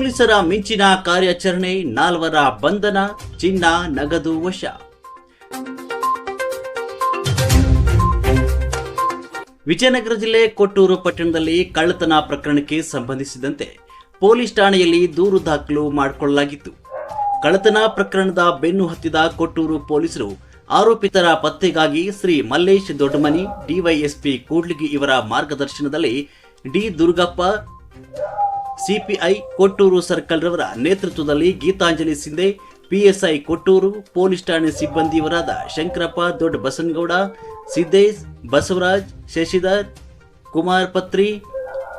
ಪೊಲೀಸರ ಮಿಂಚಿನ ಕಾರ್ಯಾಚರಣೆ, 4 ಬಂಧನ, ಚಿನ್ನ ನಗದು ವಶ. ವಿಜಯನಗರ ಜಿಲ್ಲೆ ಕೊಟ್ಟೂರು ಪಟ್ಟಣದಲ್ಲಿ ಕಳ್ಳತನ ಪ್ರಕರಣಕ್ಕೆ ಸಂಬಂಧಿಸಿದಂತೆ ಪೊಲೀಸ್ ಠಾಣೆಯಲ್ಲಿ ದೂರು ದಾಖಲು ಮಾಡಿಕೊಳ್ಳಲಾಗಿತ್ತು. ಕಳ್ಳತನ ಪ್ರಕರಣದ ಬೆನ್ನು ಹತ್ತಿದ ಕೊಟ್ಟೂರು ಪೊಲೀಸರು ಆರೋಪಿತರ ಪತ್ತೆಗಾಗಿ ಶ್ರೀ ಮಲ್ಲೇಶ್ ದೊಡ್ಡಮನಿ, ಡಿವೈಎಸ್ಪಿ ಕೂಡ್ಲಿಗಿ ಇವರ ಮಾರ್ಗದರ್ಶನದಲ್ಲಿ ಡಿ ದುರ್ಗಪ್ಪ, ಸಿಪಿಐ ಕೊಟ್ಟೂರು ಸರ್ಕಲ್ ರವರ ನೇತೃತ್ವದಲ್ಲಿ ಗೀತಾಂಜಲಿ ಸಿಂಧೆ, ಪಿಎಸ್ಐ ಕೊಟ್ಟೂರು, ಪೊಲೀಸ್ ಠಾಣೆ ಸಿಬ್ಬಂದಿಯವರಾದ ಶಂಕರಪ್ಪ, ದೊಡ್ಡ ಬಸನಗೌಡ, ಸಿದ್ದೇಶ್, ಬಸವರಾಜ್, ಶಶಿಧರ್, ಕುಮಾರ್ ಪತ್ರಿ,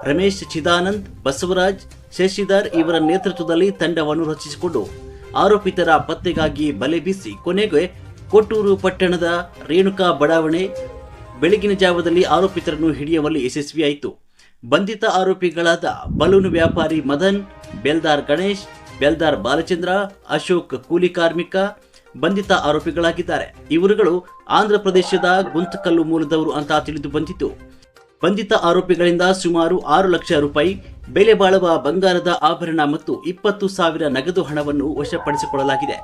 ರಮೇಶ್ ಚಿದಾನಂದ್, ಬಸವರಾಜ್, ಶಶಿಧರ್ ಇವರ ನೇತೃತ್ವದಲ್ಲಿ ತಂಡವನ್ನು ರಚಿಸಿಕೊಂಡು ಆರೋಪಿತರ ಪತ್ತೆಗಾಗಿ ಬಲೆ ಬೀಸಿ ಕೊನೆಗೆ ಕೊಟ್ಟೂರು ಪಟ್ಟಣದ ರೇಣುಕಾ ಬಡಾವಣೆ ಬೆಳಗಿನ ಜಾವದಲ್ಲಿ ಆರೋಪಿತರನ್ನು ಹಿಡಿಯುವಲ್ಲಿ ಯಶಸ್ವಿಯಾಯಿತು. ಬಂಧಿತ ಆರೋಪಿಗಳಾದ ಬಲೂನು ವ್ಯಾಪಾರಿ ಮದನ್, ಬೆಲ್ದಾರ್ ಗಣೇಶ್, ಬೆಲ್ದಾರ್ ಬಾಲಚಂದ್ರ, ಅಶೋಕ್ ಕೂಲಿ ಕಾರ್ಮಿಕ ಬಂಧಿತ ಆರೋಪಿಗಳಾಗಿದ್ದಾರೆ. ಇವರುಗಳು ಆಂಧ್ರ ಪ್ರದೇಶದ ಗುಂತಕಲ್ಲು ಮೂಲದವರು ಅಂತ ತಿಳಿದು ಬಂದಿತ್ತು. ಬಂಧಿತ ಆರೋಪಿಗಳಿಂದ ಸುಮಾರು 6 ಲಕ್ಷ ರೂಪಾಯಿ ಬೆಲೆ ಬಾಳುವ ಬಂಗಾರದ ಆಭರಣ ಮತ್ತು 20,000 ನಗದು ಹಣವನ್ನು ವಶಪಡಿಸಿಕೊಳ್ಳಲಾಗಿದೆ.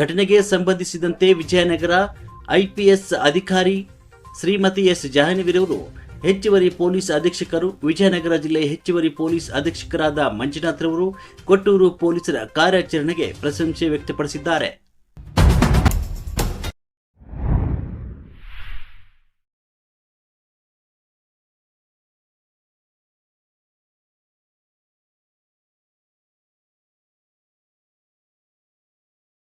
ಘಟನೆಗೆ ಸಂಬಂಧಿಸಿದಂತೆ ವಿಜಯನಗರ ಐಪಿಎಸ್ ಅಧಿಕಾರಿ ಶ್ರೀಮತಿ ಎಸ್ ಜಾಹ್ನವಿರವರು, ಹೆಚ್ಚುವರಿ ಪೊಲೀಸ್ ಅಧೀಕ್ಷಕರು, ವಿಜಯನಗರ ಜಿಲ್ಲೆ ಹೆಚ್ಚುವರಿ ಪೊಲೀಸ್ ಅಧೀಕ್ಷಕರಾದ ಮಂಜುನಾಥ್ ರವರು ಕೊಟ್ಟೂರು ಪೊಲೀಸರ ಕಾರ್ಯಾಚರಣೆಗೆ ಪ್ರಶಂಸೆ ವ್ಯಕ್ತಪಡಿಸಿದ್ದಾರೆ.